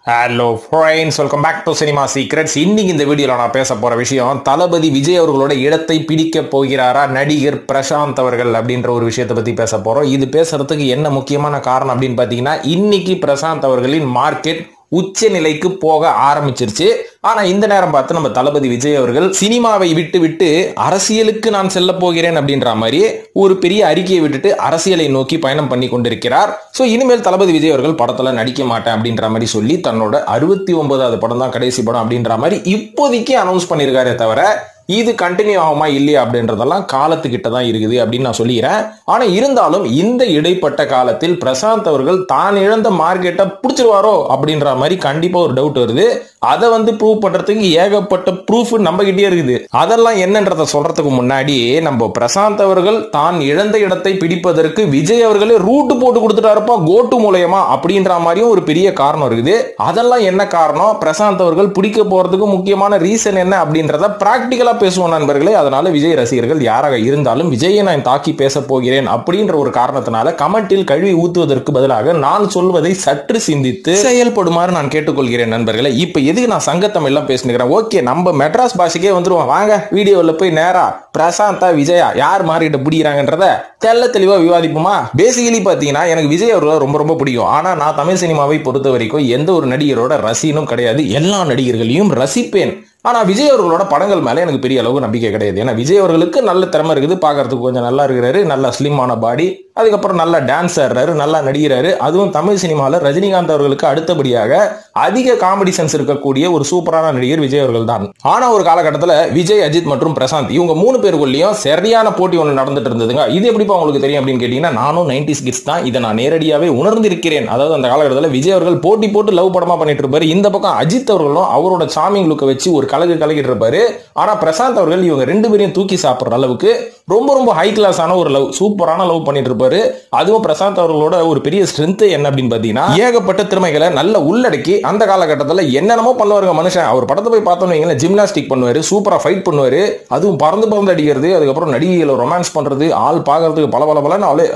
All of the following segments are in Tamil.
Hello friends, welcome back to cinema secrets. இன்னைக்கு இந்த வீடியோல நான் பேச போற விஷயம், தளபதி விஜய் அவர்களோட இடத்தை பிடிக்க போகிறாரா நடிகர் பிரசாந்த் அவர்கள் அப்படின்ற ஒரு விஷயத்தை பத்தி பேச போறோம். இது பேசுறதுக்கு என்ன முக்கியமான காரணம் அப்படின்னு பாத்தீங்கன்னா, இன்னைக்கு பிரசாந்த் அவர்களின் மார்க்கெட் உச்ச நிலைக்கு போக ஆரம்பிச்சிருச்சு. ஆனா இந்த நேரம் பார்த்து நம்ம தளபதி விஜய் அவர்கள் சினிமாவை விட்டு விட்டு அரசியலுக்கு நான் செல்ல போகிறேன் அப்படின்ற மாதிரி ஒரு பெரிய அறிக்கையை விட்டுட்டு அரசியலை நோக்கி பயணம் பண்ணி கொண்டிருக்கிறார். சோ இனிமேல் தளபதி விஜய் அவர்கள் படத்துல நடிக்க மாட்டேன் அப்படின்ற மாதிரி சொல்லி தன்னோட 69வது படம் தான் கடைசி படம் அப்படின்ற மாதிரி இப்போதைக்கு அனௌன்ஸ் பண்ணிருக்காரே தவிர, இது கண்டினியூ ஆகுமா இல்லையா அப்படின்றதெல்லாம் காலத்துக்கிட்ட தான் இருக்குது அப்படின்னு நான் சொல்லிக்கிறேன். ஆனா இருந்தாலும் இந்த இடைப்பட்ட காலத்தில் பிரசாந்த் அவர்கள் தான் இழந்த மார்க்கெட்டை பிடிச்சிருவாரோ அப்படின்ற மாதிரி கண்டிப்பா ஒரு டவுட் வருது. அதை ப்ரூவ் பண்றதுக்கு ஏகப்பட்ட ப்ரூஃப் நம்ம கிட்டே இருக்குது. அதெல்லாம் என்னன்றத சொல்றதுக்கு முன்னாடி நம்ம பிரசாந்த் அவர்கள் தான் இழந்த இடத்தை பிடிப்பதற்கு விஜய் அவர்களே ரூட் போட்டு கொடுத்துட்டாருப்பா கோட்டு மூலயமா அப்படின்ற மாதிரியும் ஒரு பெரிய காரணம் இருக்குது. அதெல்லாம் என்ன காரணம், பிரசாந்த் அவர்கள் பிடிக்க போறதுக்கு முக்கியமான ரீசன் என்ன அப்படின்றத பிராக்டிகலா பேசுவோம் நண்பர்களே. அதனால விஜய் ரசிகர்கள் யாராக இருந்தாலும் விஜயை நான் தாக்கி பேச போகிறேன் அப்படின்ற ஒரு காரணத்தினால கமெண்டில் கழுவி ஊத்துவதற்கு பதிலாக நான் சொல்வதை சற்று சிந்தித்து செயல்படுமாறு நான் கேட்டுக்கொள்கிறேன் நண்பர்களே. இப்ப எதுக்கு நான் சங்கத்தமிழ் எல்லாம் பேசிக்கிறேன்? ஓகே, நம்ம மெட்ராஸ் பாஷைக்கே வந்துருவோம். வாங்க வீடியோவில் போய் நேரா பிரசாந்தா விஜயா யார் மார்க்கெட்டை பிடிக்கிறாங்கன்றத தெல்ல தெளிவா விவாதிப்போமா. பேசிக்கலி பாத்தீங்கன்னா எனக்கு விஜய் அவர்களை ரொம்ப ரொம்ப பிடிக்கும். ஆனா நான் தமிழ் சினிமாவை பொறுத்த வரைக்கும் எந்த ஒரு நடிகரோட ரசிகனும் கிடையாது. எல்லா நடிகர்களையும் ரசிப்பேன். ஆனா விஜய் அவர்களோட படங்கள் மேல எனக்கு பெரிய அளவு நம்பிக்கை கிடையாது. ஏன்னா விஜய் அவர்களுக்கு நல்ல திறமை இருக்குது, பாக்குறதுக்கு கொஞ்சம் நல்லா இருக்கிறாரு, நல்ல ஸ்லிம்மான பாடி, அதுக்கப்புறம் நல்லா டான்ஸ் ஆடுறாரு, நல்லா நடிக்கிறாரு. அதுவும் தமிழ் சினிமாவில் ரஜினிகாந்த் அவர்களுக்கு அடுத்தபடியாக அதிக காமெடி சென்ஸ் இருக்கக்கூடிய ஒரு சூப்பரான நடிகர் விஜய் அவர்கள் தான். ஆனா ஒரு காலகட்டத்தில் விஜய், அஜித் மற்றும் பிரசாந்த் இவங்க 3 பேருக்குள்ளேயும் சரியான போட்டி ஒன்று நடந்துட்டு இருந்ததுங்க. இது எப்படிப்பா உங்களுக்கு தெரியும் அப்படின்னு கேட்டீங்கன்னா, நானும் 90s கிட்ஸ் தான், இதை நான் நேரடியாவே உணர்ந்திருக்கிறேன். அதாவது அந்த காலகட்டத்தில் விஜய் அவர்கள் போட்டி போட்டு லவ் படமா பண்ணிட்டு இருப்பாரு. இந்த பக்கம் அஜித் அவர்களும் அவரோட சாமிங் லுக்கை வச்சு ஒரு கலக்கிட்டு இருப்பாரு. ஆனா பிரசாந்த் அவர்கள் இவங்க 2 பேரையும் தூக்கி சாப்பிடுற அளவுக்கு ரொம்ப ரொம்ப ஹை கிளாஸான ஒரு லவ், சூப்பரான லவ் பண்ணிட்டு இருப்பாரு. அதுவும் பிரசாந்த் அவர்களோட ஒரு பெரிய ஸ்ட்ரென்த் என்ன அப்படின்னு பாத்தீங்கன்னா, ஏகப்பட்ட திறமைகளை நல்ல உள்ளடக்கி அந்த காலகட்டத்தில் என்னென்னமோ பண்ணுவாருங்க மனுஷன். அவர் படத்தை போய் பார்த்தோம்னு ஜிம்னாஸ்டிக் பண்ணுவாரு, சூப்பரா ஃபைட் பண்ணுவாரு, அதுவும் பறந்து அடிக்கிறது, அதுக்கப்புறம் நடிகைகளை ரொமான்ஸ் பண்றது, ஆள் பார்க்கறதுக்கு பல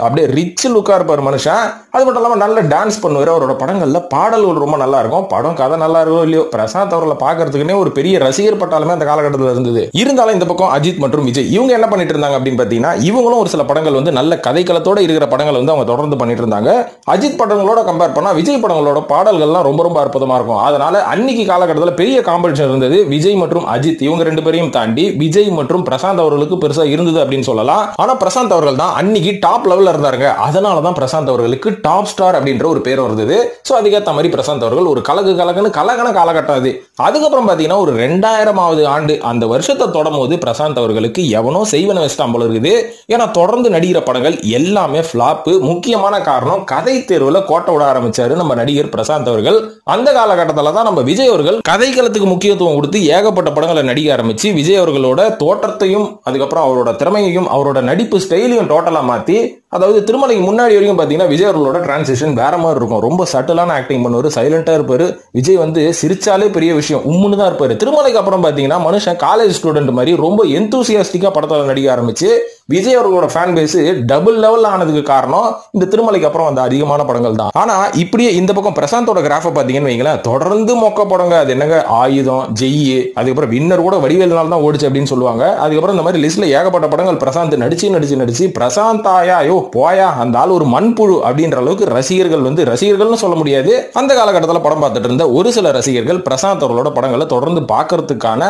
அப்படியே ரிச் லுக்கா இருப்பார் மனுஷன். அது மட்டும் இல்லாம நல்ல டான்ஸ் பண்ணுவாரு. அவரோட படங்கள்ல பாடல்கள் ரொம்ப நல்லா இருக்கும். படம் கதை நல்லா இருக்கோ இல்லையோ, பிரசாந்த் அவர்களை பார்க்கறதுக்குன்னே ஒரு பெரிய ரசிகர் பட்டாலுமே அந்த காலகட்டத்தில் இருந்தது. இருந்தாலும் இந்த பக்கம் அஜித் மற்றும் விஜய் இவங்க என்ன பண்ணிட்டு இருந்தாங்க அப்படின்னு பாத்தீங்கன்னா, இவங்களும் ஒரு சில படங்கள் நல்ல கதைக்களத்தோட இருக்கிற படங்கள் அவங்க தொடர்ந்து பண்ணிட்டு இருந்தாங்க. அஜித் படங்களோட கம்பேர் பண்ணா விஜய் படங்களோட பாடல்கள்லாம் ரொம்ப ரொம்ப அற்புதமா இருக்கும். அதனால அன்னைக்கு காலகட்டத்தில் பெரிய காம்படிஷன் இருந்தது. விஜய் மற்றும் அஜித் இவங்க 2 பேரையும் தாண்டி விஜய் மற்றும் பிரசாந்த் அவர்களுக்கு பெருசா இருந்தது அப்படின்னு சொல்லலாம். ஆனா பிரசாந்த் அவர்கள் தான் அன்னைக்கு டாப் லெவல்ல இருந்தாருங்க. அதனாலதான் பிரசாந்த் அவர்களுக்கு டாப் ஸ்டார் அப்படின்ற ஒரு பேர் இருந்தது. சோ அதுக்கேற்ற மாதிரி பிரசாந்த் அவர்கள் ஒரு கலகன காலகட்டம் அது. அதுக்கப்புறம் பாத்தீங்கன்னா ஒரு 2000வது ஆண்டு அந்த வருஷத்தை தொடரும் போது பிரசாந்த் அவர்களுக்கு எவனோ செய்வன வச்சிட்டான் போல இருக்குது. ஏன்னா தொடர்ந்து நடிகிற படங்கள் எல்லாமே ஃபிளாப். முக்கியமான காரணம், கதை தேர்வுல கோட்டை விட ஆரம்பிச்சாரு நம்ம நடிகர் பிரசாந்த் அவர்கள். அந்த காலகட்டத்தில் தான் நம்ம விஜய் அவர்கள் கதைக்களத்துக்கு முக்கியத்துவம் கொடுத்து ஏகப்பட்ட படங்களை நடிக்க ஆரம்பிச்சு விஜய் அவர்களோட தோற்றத்தையும் அதுக்கப்புறம் அவரோட திறமையையும் அவரோட நடிப்பு ஸ்டைலையும் டோட்டலா மாத்தி, அதாவது திருமலைக்கு முன்னாடி வரைக்கும் பாத்தீங்கன்னா விஜய் அவர்களோட டிரான்சிஷன் வேற மாதிரி இருக்கும். ரொம்ப சட்டிலான ஆக்டிங் பண்ணுவாரு, சைலண்டா இருப்பாரு. விஜய் சிரிச்சாலே பெரிய விஷயம், உம்முன்னு தான் இருப்பாரு. திருமலைக்கு அப்புறம் பாத்தீங்கன்னா மனுஷன் காலேஜ் ஸ்டூடெண்ட் மாதிரி ரொம்ப எந்தூசியாஸ்டிக்கா படத்தில் நடிக்க ஆரம்பிச்சு விஜய் அவர்களோட ஃபேன் பேஸ் டபுள் லெவல் ஆனதுக்கு காரணம் இந்த திருமலைக்கு அப்புறம் வந்த அதிகமான படங்கள் தான். ஆனா இப்படியே இந்த பக்கம் பிரசாந்தோட கிராஃபை பாத்தீங்கன்னு வைங்களேன், தொடர்ந்து மொக்க படங்க. அது என்னங்க, ஆயுதம், ஜெய், அதுக்கப்புறம் வின்னர் கூட வடிவேல்னால தான் ஓடிச்சு அப்படின்னு சொல்லுவாங்க. அதுக்கப்புறம் இந்த மாதிரி லிஸ்ட்ல ஏகப்பட்ட படங்கள் பிரசாந்த் நடிச்சு பிரசாந்தாயா யோ போயா அந்த ஆள் ஒரு மண்புழு அப்படின்ற அளவுக்கு ரசிகர்கள்னு சொல்ல முடியாது. அந்த காலகட்டத்தில் படம் பார்த்துட்டு இருந்த ஒரு சில ரசிகர்கள் பிரசாந்த் அவர்களோட படங்களை தொடர்ந்து பார்க்கறதுக்கான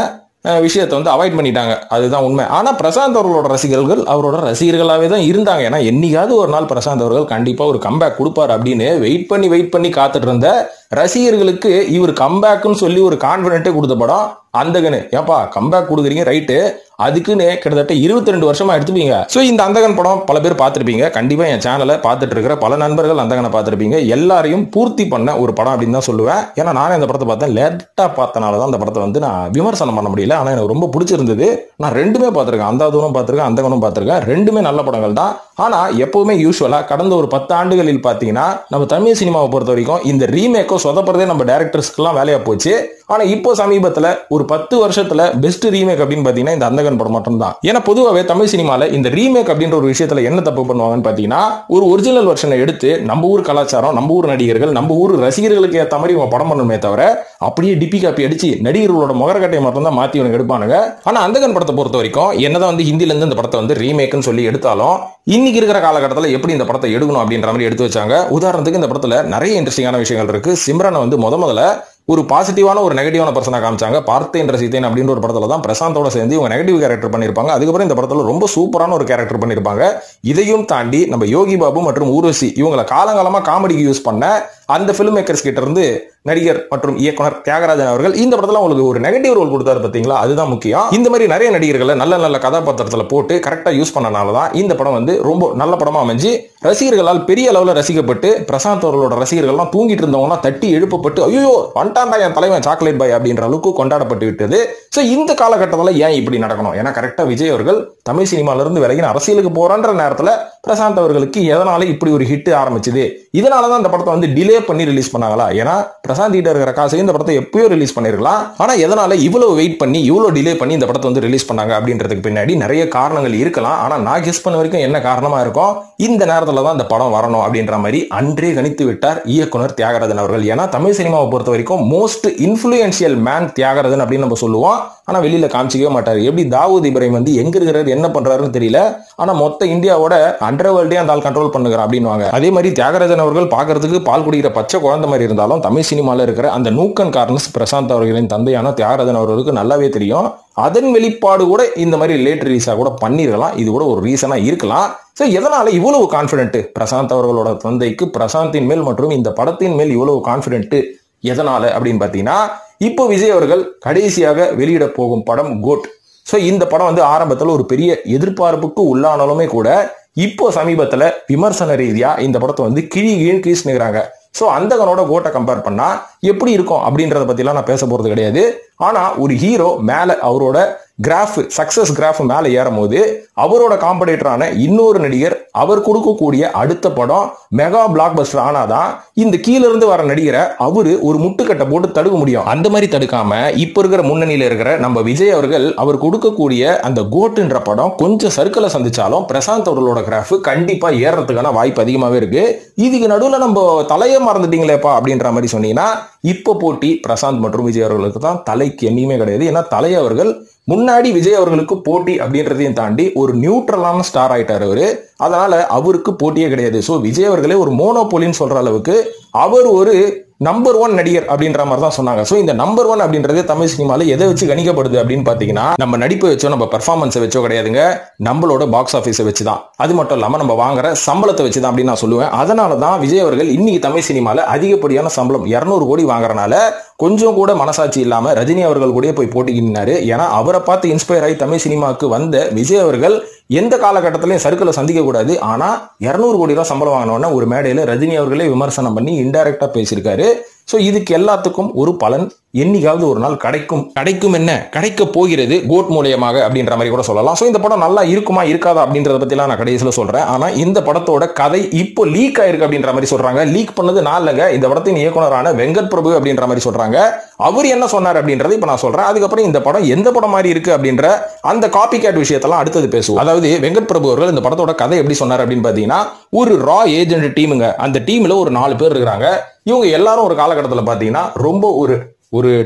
விஷயத்தை அவாய்ட் பண்ணிட்டாங்க. அதுதான் உண்மை. ஆனா பிரசாந்த் அவர்களோட ரசிகர்கள் அவரோட ரசிகர்களாவே தான் இருந்தாங்க. ஏன்னா என்னைக்காவது ஒரு நாள் பிரசாந்த் அவர்கள் கண்டிப்பா ஒரு கம்பேக் கொடுப்பார் அப்படின்னு வெயிட் பண்ணி காத்துட்டு இருந்த ரசிகர்களுக்கு இவர் கம்பேக்னு சொல்லி ஒரு கான்பிடென்ட்டே கொடுத்த படம் அந்தகன். ஏப்பா கம்பேக் கொடுக்குறீங்க ரைட்டு, அதுக்குன்னு கிட்டத்தட்ட 22 வருஷமா எடுத்துப்பீங்க. சோ இந்த அந்தகன் படம் பல பேர் பார்த்திருப்பீங்க. கண்டிப்பா என் சேனலை பார்த்துட்டு இருக்கிற பல நண்பர்கள் அந்தகனை பார்த்திருப்பீங்க. எல்லாரையும் பூர்த்தி பண்ண ஒரு படம் அப்படின்னு தான் சொல்லுவேன். ஏன்னா நானே அந்த படத்தை பார்த்தேன், லேட்டா பார்த்தனால தான் அந்த படத்தை நான் விமர்சனம் பண்ண முடியல. ஆனா எனக்கு ரொம்ப பிடிச்சிருந்தது. நான் 2மே பார்த்திருக்கேன், அந்தாதூனும் பார்த்திருக்கேன், அந்தகனும் பார்த்திருக்கேன். 2மே நல்ல படங்கள் தான். ஆனா எப்பவுமே யூஸ்வலா கடந்த ஒரு 10 ஆண்டுகளில் பாத்தீங்கன்னா நம்ம தமிழ் சினிமாவை பொறுத்த வரைக்கும் இந்த ரீமேக்கோ சொதப்படுறதே நம்ம டைரக்டர்ஸ்க்கு எல்லாம் வேலையா போச்சு. ஆனா இப்போ சமீபத்துல ஒரு 10 வருஷத்துல பெஸ்ட் ரீமேக் அப்படின்னு பாத்தீங்கன்னா இந்த அந்தகன் அந்தகன் படம் மட்டும் தான். ஏன்னா பொதுவாகவே தமிழ் சினிமால இந்த ரீமேக் அப்படின்ற ஒரு விஷயத்துல என்ன தப்பு பண்ணுவாங்கன்னு பாத்தீங்கன்னா, ஒரு ஒரிஜினல் வெர்ஷனை எடுத்து நம்ம ஊர் கலாச்சாரம், நம்ம ஊர் நடிகர்கள், நம்ம ஊர் ரசிகர்களுக்கு ஏற்ற மாதிரி இவங்க படம் பண்ணணுமே தவிர அப்படியே டிபி காப்பி அடிச்சு நடிகர்களோட முகரக்கட்டையை மட்டும் தான் மாத்தி இவங்க எடுப்பானுங்க. ஆனா அந்தகன் படத்தை பொறுத்த வரைக்கும் என்னதான் வந்து ஹிந்தில இருந்து இந்த படத்தை வந்து ரீமேக்னு சொல்லி எடுத்தாலும் இன்னைக்கு இருக்கிற காலகட்டத்தில் எப்படி இந்த படத்தை எடுக்கணும் அப்படின்ற மாதிரி எடுத்து வச்சாங்க. உதாரணத்துக்கு இந்த படத்துல நிறைய இன்ட்ரெஸ்டிங்கான விஷயங்கள் இருக்கு. சிம்ரனை வந்து முதல்ல ஒரு பாசிட்டிவான ஒரு நெகட்டிவான பர்சனா காமிச்சாங்க. பார்த்தேன் ரசித்தேன் அப்படின்ற ஒரு படத்துல தான் பிரசாந்தோட சேர்ந்து இவங்க நெகட்டிவ் கேரக்டர் பண்ணிருப்பாங்க. அதுக்கப்புறம் இந்த படத்துல ரொம்ப சூப்பரான ஒரு கேரக்டர் பண்ணிருப்பாங்க. இதையும் தாண்டி நம்ம யோகி பாபு மற்றும் ஊர்வசி இவங்களை காலங்காலமா காமெடிக்கு யூஸ் பண்ண அந்த பிலிம் மேக்கர்ஸ் கிட்ட இருந்து நடிகர் மற்றும் இயக்குனர் தியாகராஜன் அவர்கள் இந்த படத்துல உங்களுக்கு ஒரு நெகட்டிவ் ரோல் கொடுத்தாரு பாத்தீங்களா, அதுதான் முக்கியம். இந்த மாதிரி நிறைய நடிகர்களை நல்ல நல்ல கதாபாத்திரத்துல போட்டு கரெக்டா யூஸ் பண்ணனாலதான் இந்த படம் வந்து ரொம்ப நல்ல படமா அமைஞ்சு ரசிகர்களால் பெரிய அளவுல ரசிக்கப்பட்டு பிரசாந்த் அவர்களோட ரசிகர்கள்லாம் தூங்கிட்டு இருந்தவங்க எல்லாம் எழுப்பப்பட்டு ஐயோ வந்துட்டான்டா என் தலைவன் சாக்லேட் பாய் அப்படின்ற அளவுக்கு கொண்டாடப்பட்டு விட்டது. சோ இந்த காலகட்டத்தில் ஏன் இப்படி நடக்கணும்? ஏன்னா கரெக்டா விஜய் அவர்கள் தமிழ் சினிமால இருந்து விலகின அரசியலுக்கு போறன்ற நேரத்துல பிரசாந்த் அவர்களுக்கு எதனால இப்படி ஒரு ஹிட் ஆரம்பிச்சது, இதனாலதான் இந்த படத்தை வந்து டிலே பண்ணி ரிலீஸ் பண்ணாங்களா? ஏன்னா பிரசாந்த் கிட்ட இருக்கிற காசு இந்த படத்தை எப்பயோ ரிலீஸ் பண்ணிருக்கலாம். ஆனா எதனால இவ்வளவு வெயிட் பண்ணி இவ்வளவு டிலே பண்ணி இந்த படத்தை வந்து ரிலீஸ் பண்ணாங்க அப்படின்றதுக்கு பின்னாடி நிறைய காரணங்கள் இருக்கலாம். ஆனா நான் கெஸ் பண்ண வரைக்கும் என்ன காரணமா இருக்கும், இந்த நேரத்துல தான் இந்த படம் வரணும் அப்படின்ற மாதிரி அன்றே கணித்து விட்டார் இயக்குனர் தியாகராஜன் அவர்கள். ஏன்னா தமிழ் சினிமாவை பொறுத்த வரைக்கும் மோஸ்ட் இன்ஃப்ளூயன்ஷியல் மேன் தியாகராஜன் அப்படின்னு நம்ம சொல்லுவோம். ஆனா வெளியில காமிச்சிக்கவே மாட்டாரு. எப்படி தாவூத் இப்ராஹிம் வந்து எங்க இருக்கிறாரு என்ன பண்றாருன்னு தெரியல, ஆனா மொத்த இந்தியாவோட அண்டர் வேர்ல்டே அந்த ஆள் கண்ட்ரோல் பண்ணுகிறார் அப்படின்வாங்க. அதே மாதிரி தியாகராஜன் அவர்கள் பாக்குறதுக்கு பால் குடிக்கிற பச்சை குழந்தை மாதிரி இருந்தாலும் தமிழ் சினிமால இருக்கிற அந்த நூக்கன் கார்னஸ் பிரசாந்த் அவர்களின் தந்தையான தியாகராஜன் அவர்களுக்கு நல்லாவே தெரியும். அதன் வெளிப்பாடு கூட இந்த மாதிரி லேட் ரிலீஸா கூட பண்ணிருக்கலாம். இது கூட ஒரு ரீசனா இருக்கலாம். சோ எதனால இவ்வளவு கான்பிடென்ட் பிரசாந்த் அவர்களோட தந்தைக்கு பிரசாந்தின் மேல் மற்றும் இந்த படத்தின் மேல் இவ்வளவு கான்பிடென்ட் எதனால அப்படின்னு பாத்தீங்கன்னா, இப்போ விஜய் அவர்கள் கடைசியாக வெளியிட போகும் படம் கோட். சோ இந்த படம் வந்து ஆரம்பத்துல ஒரு பெரிய எதிர்பார்ப்புக்கு உள்ளானாலுமே கூட இப்போ சமீபத்துல விமர்சன ரீதியா இந்த படத்தை வந்து கீழ்கிறாங்க. சோ அந்தகனோட கோட்டை கம்பேர் பண்ணா எப்படி இருக்கும் அப்படின்றத பத்தி எல்லாம் நான் பேச போறது கிடையாது. ஆனா ஒரு ஹீரோ மேல அவரோட கிராஃப் சக்சஸ் கிராஃப் மேல ஏறும் போது அவரோட காம்படிட்டரான இன்னொரு நடிகர் அவர் கொடுக்கக்கூடிய அடுத்த படம் மெகா பிளாக் பஸ்டர் ஆனாதான் இந்த கீழ இருந்து வர நடிகரை அவரு ஒரு முட்டுக்கட்டை போட்டு தடுக்க முடியும். அந்த மாதிரி தடுக்காம இப்ப இருக்கிற முன்னணியில இருக்கிற நம்ம விஜய் அவர்கள் அவர் கொடுக்கக்கூடிய அந்த கோட்டுன்ற படம் கொஞ்சம் சர்க்கிளை சந்திச்சாலும் பிரசாந்த் அவர்களோட கிராஃப் கண்டிப்பா ஏறதுக்கான வாய்ப்பு அதிகமாவே இருக்கு. இதுக்கு நடுவுல நம்ம தலையே மறந்துட்டீங்களேப்பா அப்படின்ற மாதிரி சொன்னீங்கன்னா இப்ப போட்டி பிரசாந்த் மற்றும் விஜய் அவர்களுக்கு தான், தலைக்கு என்னையுமே கிடையாது. ஏன்னா தலை அவர்கள் முன்னாடி விஜய் அவர்களுக்கு போட்டி அப்படின்றதையும் தாண்டி ஒரு நியூட்ரலான ஸ்டார் ஆயிட்டார் அவரு. அதனால அவருக்கு போட்டியே கிடையாது. சோ விஜய் அவர்களே ஒரு மோனோபோலின்னு சொல்ற அளவுக்கு அவர் ஒரு நம்பர் 1 நடிகர் அப்படின்ற மாதிரி தான் சொன்னாங்க. சோ இந்த நம்பர் 1 அப்படின்றது தமிழ் சினிமால எதை வச்சு கணிக்கப்படுது அப்படின்னு பாத்தீங்கன்னா, நம்ம நடிப்பை வச்சோ நம்ம பெர்ஃபார்மன்ஸை வச்சோ கிடையாதுங்க, நம்மளோட பாக்ஸ் ஆபீஸை வச்சுதான். அது மட்டும் இல்லாம நம்ம வாங்குற சம்பளத்தை வச்சுதான் அப்படின்னு நான் சொல்லுவேன். அதனாலதான் விஜய் அவர்கள் இன்னைக்கு தமிழ் சினிமால அதிகப்படியான சம்பளம் 200 கோடி வாங்குறனால கொஞ்சம் கூட மனசாட்சி இல்லாம ரஜினி அவர்கள் கூட போய் போட்டிக்கினாரு. ஏன்னா அவரை பார்த்து இன்ஸ்பயர் ஆகி தமிழ் சினிமாவுக்கு வந்த விஜய் அவர்கள் எந்த காலகட்டத்திலையும் சர்க்கிளை சந்திக்க கூடாது. ஆனா 200 கோடி ரூபாய் சம்பளம் வாங்கினோன்னா ஒரு மேடையில ரஜினி அவர்களே விமர்சனம் பண்ணி இன்டைரக்டா பேசியிருக்காரு. சோ இதுக்கு எல்லாத்துக்கும் ஒரு பலன் என்னைக்காவது ஒரு நாள் கிடைக்கும் என்ன கிடைக்க போகிறது கோட் மூலியமாக அப்படின்ற மாதிரி கூட சொல்லலாம். சோ இந்த படம் நல்லா இருக்குமா இருக்காதா அப்படின்றத பத்தி எல்லாம் நான் கடைசியில சொல்றேன். ஆனா இந்த படத்தோட கதை இப்போ லீக் ஆயிருக்கு அப்படின்ற மாதிரி சொல்றாங்க. லீக் பண்ணது நான் இல்லங்க, இந்த படத்தின் இயக்குனரான வெங்கட் பிரபு அப்படின்ற மாதிரி சொல்றாங்க. அவர் என்ன சொன்னார் அப்படின்றத இப்ப நான் சொல்றேன். அதுக்கப்புறம் இந்த படம் எந்த படம் மாதிரி இருக்கு அப்படின்ற அந்த காப்பி கேட் விஷயத்தெல்லாம் அடுத்தது பேசுவோம். அதாவது வெங்கட் பிரபு அவர்கள் இந்த படத்தோட கதை எப்படி சொன்னார் அப்படின்னு பாத்தீங்கன்னா, ஒரு ரா ஏஜென்ட் டீமுங்க, அந்த டீம்ல ஒரு 4 பேர் இருக்கிறாங்க. இவங்க எல்லாரும் ஒரு காலகட்டத்தில் பாத்தீங்கன்னா ரொம்ப ஒரு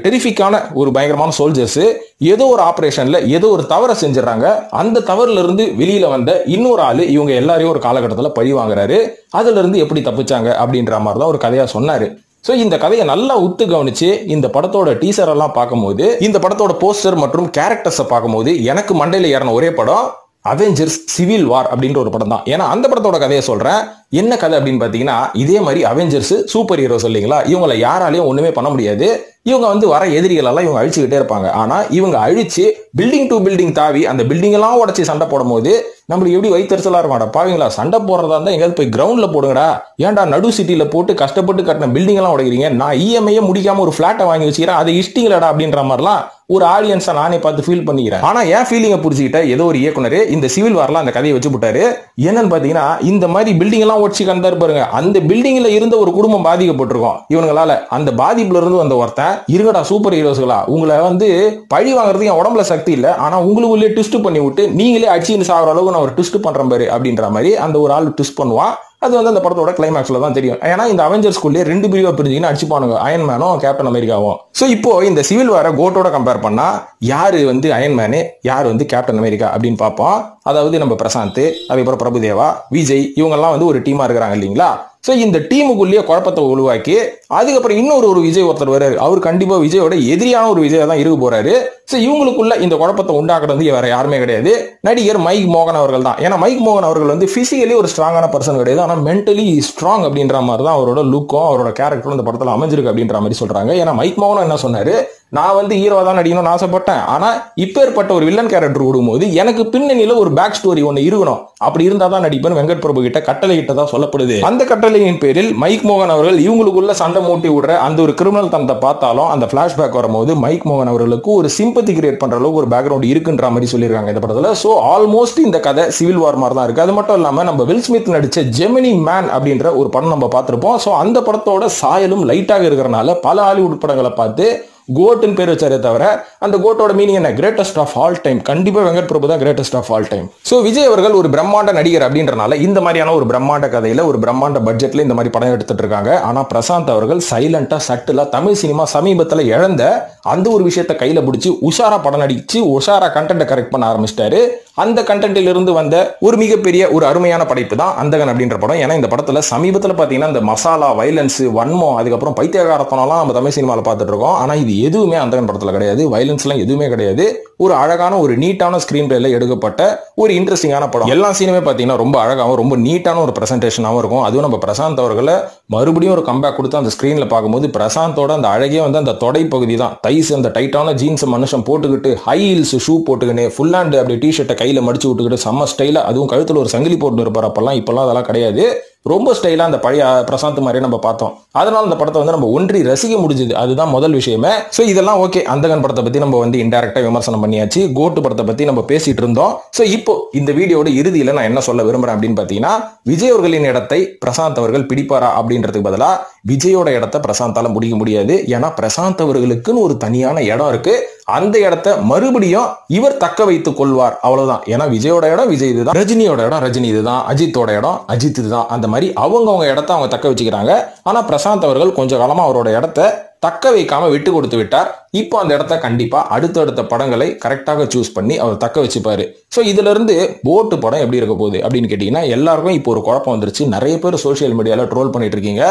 டெரிஃபிக்கான ஒரு பயங்கரமான சோல்ஜர்ஸ். ஏதோ ஒரு ஆபரேஷன்ல ஏதோ ஒரு தவறை செஞ்சிடறாங்க. அந்த தவறுல இருந்து வெளியில வந்த இன்னொரு ஆளு இவங்க எல்லாரையும் ஒரு காலகட்டத்தில் பழி வாங்குறாரு. அதுல இருந்து எப்படி தப்பிச்சாங்க அப்படின்ற மாதிரி தான் ஒரு கதையா சொன்னாரு. சோ இந்த கதையை நல்லா உத்து கவனிச்சு இந்த படத்தோட டீசர் எல்லாம் பார்க்கும்போது, இந்த படத்தோட போஸ்டர் மற்றும் கேரக்டர்ஸை பார்க்கும்போது எனக்கு மண்டையில ஏறின ஒரே படம் அவெஞ்சர்ஸ் சிவில் வார் அப்படின்ற ஒரு படம் தான். ஏன்னா அந்த படத்தோட கதையை சொல்றேன். என்ன கதை அப்படின்னு பாத்தீங்கன்னா, இதே மாதிரி அவெஞ்சர்ஸ் சூப்பர் ஹீரோஸ் இல்லைங்களா, இவங்களை யாராலையும் ஒண்ணுமே பண்ண முடியாது. இவங்க வந்து வர எதிரிகள் எல்லாம் இவங்க அழிச்சுக்கிட்டே இருப்பாங்க. ஆனா இவங்க அழிச்சு பில்டிங் டு பில்டிங் தாவி அந்த பில்டிங் எல்லாம் உடச்சி சண்டை போடும் போது நம்மளுக்கு எப்படி வயிற்றுச்சலா இருக்கும்டா பாவீங்களா, சண்டை போடுறதா இருந்தா எங்கேயாவது போய் கிரவுண்ட்ல போடுங்கடா, ஏன்டா நடு சிட்டில போட்டு கஷ்டப்பட்டு கட்டின பில்டிங் எல்லாம் உடைக்கிறீங்க, நான் இஎம்ஐயே முடிக்காம ஒரு பிளாட்டை வாங்கி வச்சுக்கிறேன், அதை இஷ்டிங்களடா அப்படின்ற மாதிரிலாம் ஒரு ஆடியன்ஸா நானே பார்த்து ஃபீல் பண்ணிக்கிறேன். ஆனா என் ஃபீலிங்கை புரிஞ்சுக்கிட்ட ஏதோ ஒரு இயக்குனர் இந்த சிவில் வார்லாம் அந்த கதையை வச்சு போட்டாரு. என்னன்னு பாத்தீங்கன்னா, இந்த மாதிரி பில்டிங் எல்லாம் ஒடிச்சு கண்டாரு பாருங்க, அந்த பில்டிங்ல இருந்த ஒரு குடும்பம் பாதிக்கப்பட்டிருக்கும் இவங்களால. அந்த பாதிப்புல இருந்து வந்த ஒருத்தன், இருங்கடா சூப்பர் ஹீரோஸ்களா, உங்களை பழி வாங்குறதுக்கு என் உடம்புல சக்தி இல்ல, ஆனா உங்களுக்குள்ளே ட்விஸ்ட் பண்ணி விட்டு நீங்களே அடிச்சு சாகுற அளவுக்கு நான் ஒரு ட்விஸ்ட் பண்றேன் பாரு அப்படின்ற மாதிரி அந்த ஒரு ஆள் ட்விஸ்ட் பண்ணுவான். அது அந்த படத்தோட கிளைமாக்ஸ்ல தான் தெரியும். ஏன்னா இந்த அவெஞ்சர்ஸ்குள்ளே 2 பிரிவா பிரிஞ்சுன்னு அடிச்சுப்பானுங்க, அயன் மேனும் கேப்டன் அமெரிக்காவும். சோ இப்போ இந்த சிவில் வார கோட்டோட கம்பேர் பண்ணா யாரு அயன் மேனு, யாரு கேப்டன் அமெரிக்கா அப்படின்னு பார்ப்போம். அதாவது நம்ம பிரசாந்த், அதுக்கப்புறம் பிரபுதேவா, விஜய் இவங்க எல்லாம் ஒரு டீமா இருக்கிறாங்க இல்லீங்களா. சோ இந்த டீமுக்குள்ளேயே குழப்பத்தை உருவாக்கி அதுக்கப்புறம் இன்னொரு விஜய் ஒருத்தர் வர்றாரு. அவர் கண்டிப்பா விஜயோட எதிரியான ஒரு விஜய் தான் இருக்க போறாரு. சோ இவங்களுக்குள்ள இந்த குழப்பத்தை உண்டாக்குறது வேற யாருமே கிடையாது, நடிகர் மைக் மோகன் அவர்கள் தான். ஏன்னா மைக் மோகன் அவர்கள் பிசிக்கலி ஒரு ஸ்ட்ராங்கான பர்சன் கிடையாது, ஆனா மென்டலி ஸ்ட்ராங் அப்படின்ற மாதிரி தான் அவரோட லுக்கும் அவரோட கேரக்டரும் இந்த படத்துல அமைஞ்சிருக்கு அப்படின்ற மாதிரி சொல்றாங்க. ஏன்னா மைக் மோகன் என்ன சொன்னாரு, நான் ஹீரோவா தான் நடிக்கணும்னு ஆசைப்பட்டேன், ஆனா இப்பேற்பட்ட ஒரு வில்லன் கேரக்டர் விடும்போது எனக்கு பின்னணியில ஒரு பேக் ஸ்டோரி ஒன்னு இருக்கணும், அப்படி இருந்தா தான் நடிப்பேன் வெங்கட் பிரபு கிட்ட கட்டளை கிட்டதான் சொல்லப்படுது. அந்த கட்டளையின் பேரில் மைக் மோகன் அவர்கள் இவங்களுக்குள்ள சண்டை மூட்டி விடுற அந்த ஒரு கிரிமினல் தனத்தை பார்த்தாலும் அந்த பிளாஷ்பேக் வரும்போது மைக் மோகன் அவர்களுக்கு ஒரு சிம்பத்தி கிரியேட் பண்ற அளவுக்கு ஒரு பேக்ரவுண்ட் இருக்குன்ற மாதிரி சொல்லியிருக்காங்க இந்த படத்துல. சோ ஆல்மோஸ்ட் இந்த கதை சிவில் வார் மாதிரி தான் இருக்கு. அது மட்டும் இல்லாம நம்ம வில் ஸ்மித் நடிச்ச ஜெமினி மேன் அப்படின்ற ஒரு படம் நம்ம பார்த்திருப்போம். சோ அந்த படத்தோட சாயலும் லைட்டாக இருக்கிறனால பல ஹாலிவுட் படங்களை பார்த்து கோட்னு பேர் வச்சாரே தவிர அந்த கோட்டோட மீனிங் என்ன, கிரேட்டஸ்ட் ஆஃப் ஆல் டைம். கண்டிப்பா வெங்கட் பிரபு தான் greatest of all time. So Vijay அவர்கள் ஒரு பிரம்மாண்ட நடிகர் அப்படின்றனால இந்த மாதிரியான ஒரு பிரம்மாண்ட கதையில ஒரு பிரம்மாண்ட பட்ஜெட்ல இந்த மாதிரி படம் எடுத்துட்டு இருக்காங்க. ஆனா பிரசாந்த் அவர்கள் சைலண்டா சட்டிலா தமிழ் சினிமா சமீபத்துல இழந்த அந்த ஒரு விஷயத்தை கையில பிடிச்சி உஷாரா படம் நடிச்சு உஷாரா கண்டென்ட் கரெக்ட் பண்ண ஆரம்பிச்சிட்டாரு. அந்த கண்டென்ட்டில் இருந்து வந்த ஒரு மிகப்பெரிய ஒரு அருமையான படைப்பு தான் அந்தகன் அப்படின்ற படம். ஏன்னா இந்த படத்துல சமீபத்துல பாத்தீங்கன்னா இந்த மசாலா, வைலன்ஸ், வன்மம், அதுக்கப்புறம் பைத்தியகாரத்தனம்லாம் நம்ம தமிழ் சினிமாவில் பார்த்துட்டு இருக்கோம். ஆனா இது எதுவுமே அந்தகன் படத்துல கிடையாது, வைலன்ஸ் எல்லாம் எதுவுமே கிடையாது. ஒரு அழகான ஒரு நீட்டான ஸ்கிரீன் பிளேல எடுக்கப்பட்ட ஒரு இன்ட்ரெஸ்டிங்கான படம். எல்லா சீனுமே பாத்தீங்கன்னா ரொம்ப அழகாகவும் ரொம்ப நீட்டான ஒரு பிரசன்டேஷனாகவும் இருக்கும். அதுவும் நம்ம பிரசாந்த் அவர்களை மறுபடியும் ஒரு கம்பேக் கொடுத்து அந்த ஸ்கிரீன்ல பார்க்கும்போது பிரசாந்தோட அந்த அழகே அந்த தொடை பகுதி தான். தைஸ் அந்த டைட்டான ஜீன்ஸ் மனுஷன் போட்டுக்கிட்டு ஹை ஹீல்ஸ் ஷூ போட்டுக்கிட்டு ஃபுல் ஹேண்ட் அப்படி டிஷர்ட்டை கையில மடிச்சு விட்டுக்கிட்டு செம்ம ஸ்டைலா, அதுவும் கழுத்துல ஒரு சங்கிலி போட்டு இருப்பார். அப்பெல்லாம் இப்பெல்லாம் அதெல்லாம் கிடையாது, ரொம்ப ஸ்டைலா அந்த பழைய பிரசாந்த் மாதிரியே நம்ம பார்த்தோம். அதனால இந்த படத்தை நம்ம ஒன்றி ரசிக்க முடிஞ்சது, அதுதான் முதல் விஷயமே. சோ இதெல்லாம் ஓகே. அந்தகன் படத்தை பத்தி நம்ம இன்டைரக்டா விமர்சனம் பண்ணியாச்சு. கோட்டு படத்தை பத்தி நம்ம பேசிட்டு இருந்தோம். சோ இப்போ இந்த வீடியோட இறுதியில நான் என்ன சொல்ல விரும்புறேன் அப்படின்னு பாத்தீங்கன்னா, விஜய் அவர்களின் இடத்தை பிரசாந்த் அவர்கள் பிடிப்பாரா அப்படின்றதுக்கு பதிலா விஜயோட இடத்தை பிரசாந்தால முடிக்க முடியாது. ஏன்னா பிரசாந்த் அவர்களுக்குன்னு ஒரு தனியான இடம் இருக்கு, அந்த இடத்தை மறுபடியும் இவர் தக்க வைத்துக் கொள்வார், அவ்வளவுதான். ஏன்னா விஜயோட இடம் விஜய் இதுதான், ரஜினியோட இடம் ரஜினி இதுதான், அஜித்தோட இடம் அஜித் இதுதான். அந்த மாதிரி அவங்க இடத்தை அவங்க தக்க வச்சுக்கிறாங்க. ஆனா பிரசாந்த் அவர்கள் கொஞ்ச காலமா அவரோட இடத்தை தக்க வைக்காம விட்டு கொடுத்து விட்டார். இப்போ அந்த இடத்த கண்டிப்பா அடுத்தடுத்த படங்களை கரெக்டாக சூஸ் பண்ணி அவர் தக்க வச்சுப்பாரு. சோ இதுல இருந்து போட்டு படம் எப்படி இருக்க போகுது அப்படின்னு கேட்டீங்கன்னா, எல்லாருக்கும் இப்போ ஒரு குழப்பம் வந்துருச்சு. நிறைய பேர் சோசியல் மீடியால ட்ரோல் பண்ணிட்டு இருக்கீங்க.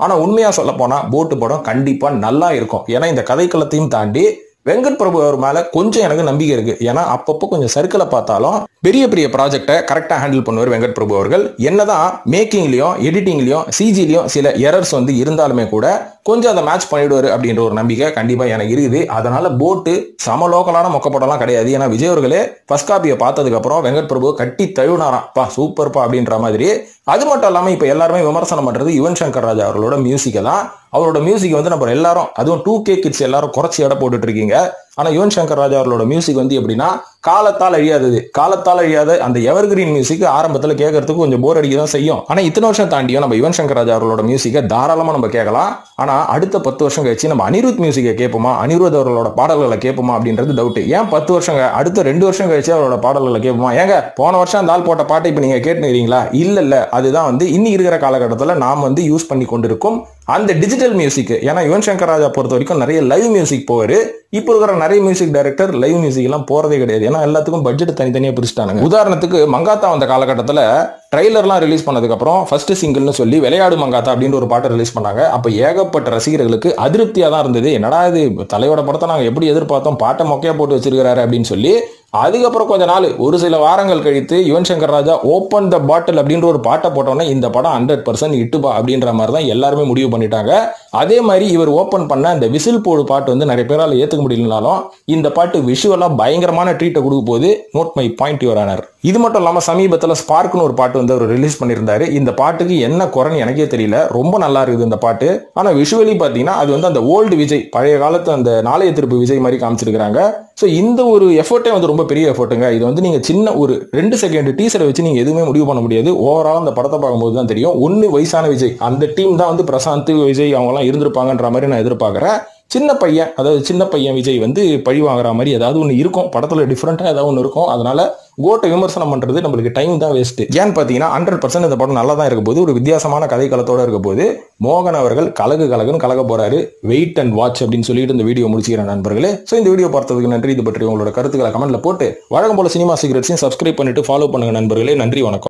ஆனா உண்மையா சொல்ல போனா போட்டு படம் கண்டிப்பா நல்லா இருக்கும். ஏன்னா இந்த கதைக்களத்தையும் தாண்டி வெங்கட் பிரபு அவர் மேல கொஞ்சம் எனக்கு நம்பிக்கை இருக்கு. ஏன்னா அப்பப்போ கொஞ்சம் சர்க்கிளை பார்த்தாலும் பெரிய பெரிய ப்ராஜெக்டை கரெக்டா ஹேண்டில் பண்ணுவார் வெங்கட் பிரபு அவர்கள். என்னதான் மேக்கிங்லயும் எடிட்டிங்லயும் சிஜிலையும் சில எரர்ஸ் இருந்தாலுமே கூட கொஞ்சம் அதை மேட்ச் பண்ணிடுவாரு அப்படின்ற ஒரு நம்பிக்கை கண்டிப்பா எனக்கு இருக்குது. அதனால போட்டு சமலோக்கலான மொக்கப்படம்லாம் கிடையாது. ஏன்னா விஜய் அவர்களே ஃபர்ஸ்ட் காப்பியை பார்த்ததுக்கு அப்புறம் வெங்கட் பிரபு கட்டி தழுவினாராம், பா சூப்பர்ப்பா அப்படின்ற மாதிரி. அது மட்டும் இல்லாம இப்ப எல்லாருமே விமர்சனம் பண்றது யுவன் சங்கர் ராஜா அவர்களோட மியூசிக்கை தான். அவரோட மியூசிக் நம்ம எல்லாரும், அதுவும் 2K கிட்ஸ் எல்லாரும் குறைச்சி எடை போட்டுட்டு இருக்கீங்க. ஆனா யுவன் சங்கர் ராஜா அவர்களோட மியூசிக் எப்படின்னா காலத்தால் அழியாதது. காலத்தால் அழியாத அந்த எவர்கிரீன் மியூசிக் ஆரம்பத்தில் கேட்கறதுக்கு கொஞ்சம் போர் அடிக்க தான் செய்யும். ஆனா இத்தனை வருஷம் தாண்டியும் நம்ம யுவன் சங்கர் ராஜா அவர்களோட மியூசிக்கை தாராளமா நம்ம கேட்கலாம். ஆனா அடுத்த 10 வருஷம் கழிச்சு நம்ம அனிருத் மியூசிக்கை கேட்போமா, அனிருத் அவர்களோட பாடல்களை கேட்போமா அப்படின்றது டவுட். ஏன் 10 வருஷம் அடுத்த 2 வருஷம் கழிச்சு அவரோட பாடல்களை கேட்போமா? ஏங்க போன வருஷம் அந்த ஆள் போட்ட பாட்டை இப்ப நீங்க கேட்டுக்கிறீங்களா? இல்ல அதுதான் இன்னி இருக்கிற காலகட்டத்தில் நாம் யூஸ் பண்ணி கொண்டிருக்கும் அந்த டிஜிட்டல் மியூசிக். ஏன்னா யுவன் சங்கர் ராஜா பொறுத்த வரைக்கும் நிறைய லைவ் மியூசிக் போவாரு. இப்போ இருக்கிற நிறைய மியூசிக் டைரக்டர் லைவ் மியூசிக் எல்லாம் போறதே கிடையாது. ஏன்னா எல்லாத்துக்கும் பட்ஜெட் தனித்தனியா பிரிச்சுட்டாங்க. உதாரணத்துக்கு மங்காத்தா வந்த காலகட்டத்தில் ட்ரைலர்லாம் ரிலீஸ் பண்ணதுக்கு அப்புறம் ஃபர்ஸ்ட் சிங்கிள்னு சொல்லி விளையாடு மங்காத்தா அப்படின்னு ஒரு பாட்டை ரிலீஸ் பண்ணாங்க. அப்ப ஏகப்பட்ட ரசிகர்களுக்கு அதிருப்தியா தான் இருந்தது. என்னடா இது தலையோட படத்தை நாங்க எப்படி எதிர்பார்த்தோம், பாட்டை மொக்கையா போட்டு வச்சிருக்காரு அப்படின்னு சொல்லி அதுக்கப்புறம் கொஞ்ச நாள் ஒரு சில வாரங்கள் கழித்து யுவன் சங்கர் ராஜா ஓப்பன் த பாட்டில் அப்படின்ற ஒரு பாட்டை போட்டோன்னே இந்த படம் 100% இட்டுப்பா அப்படின்ற மாதிரி தான் எல்லாருமே முடிவு பண்ணிட்டாங்க. அதே மாதிரி இவர் ஓப்பன் பண்ண அந்த விசில் போடு பாட்டு வந்து நிறைய பேரால் ஏற்றுக்க முடியலனாலும் இந்த பாட்டு விஷுவலா பயங்கரமான ட்ரீட்டை கொடுக்க போது. Note my point your honour. இது மட்டும் இல்லாமல் சமீபத்தில் ஸ்பார்க்னு ஒரு பாட்டு வந்து அவர் ரிலீஸ் பண்ணியிருந்தாரு. இந்த பாட்டுக்கு என்ன குறைன்னு எனக்கே தெரியல, ரொம்ப நல்லா இருக்குது இந்த பாட்டு. ஆனால் விஷுவலி பார்த்தீங்கன்னா அது வந்து அந்த ஓல்டு விஜய், பழைய காலத்து அந்த நாளைய திருப்பு விஜய் மாதிரி காமிச்சிருக்காங்க. ஸோ இந்த ஒரு எஃபர்ட்டே வந்து ரொம்ப பெரிய எஃபர்ட்டுங்க. இது வந்து நீங்க சின்ன ஒரு 2 செகண்ட் டீசரை வச்சு நீங்க எதுவுமே முடிவு பண்ண முடியாது. ஓவரால் அந்த படத்தை பார்க்கும்போது தான் தெரியும். ஒன்னு வயசான விஜய், அந்த டீம் தான் வந்து பிரசாந்த் விஜய் அவங்க எல்லாம் இருந்திருப்பாங்கன்ற மாதிரி நான் எதிர்பார்க்கிறேன். சின்ன பையன், அதாவது சின்ன பையன் விஜய் வந்து பழி வாங்குற மாதிரி ஏதாவது ஒன்று இருக்கும் படத்துல, டிஃப்ரெண்டா ஏதாவது ஒன்று இருக்கும். அதனால கோட்டை விமர்சனம் பண்றது நம்மளுக்கு டைம் தான் வேஸ்ட். ஏன்னு பாத்தீங்கன்னா 100% இந்த படம் நல்லா தான் இருக்க போது, ஒரு வித்தியாசமான கதைக்களத்தோட இருக்க போது. மோகன் அவர்கள் கலகுன்னு கலக போறாரு. வெயிட் அண்ட் வாட்ச் அப்படின்னு சொல்லிட்டு இந்த வீடியோ முடிச்சுக்கிறேன் நண்பர்களே. ஸோ இந்த வீடியோ பார்த்ததுக்கு நன்றி. இது பற்றி உங்களோட கருத்துக்களை கமெண்ட்ல போட்டு வழக்கம் போல சினிமா சீக்ரெட்ஸையும் சப்ஸ்கிரைப் பண்ணிட்டு ஃபாலோ பண்ணுங்க நண்பர்களே. நன்றி, வணக்கம்.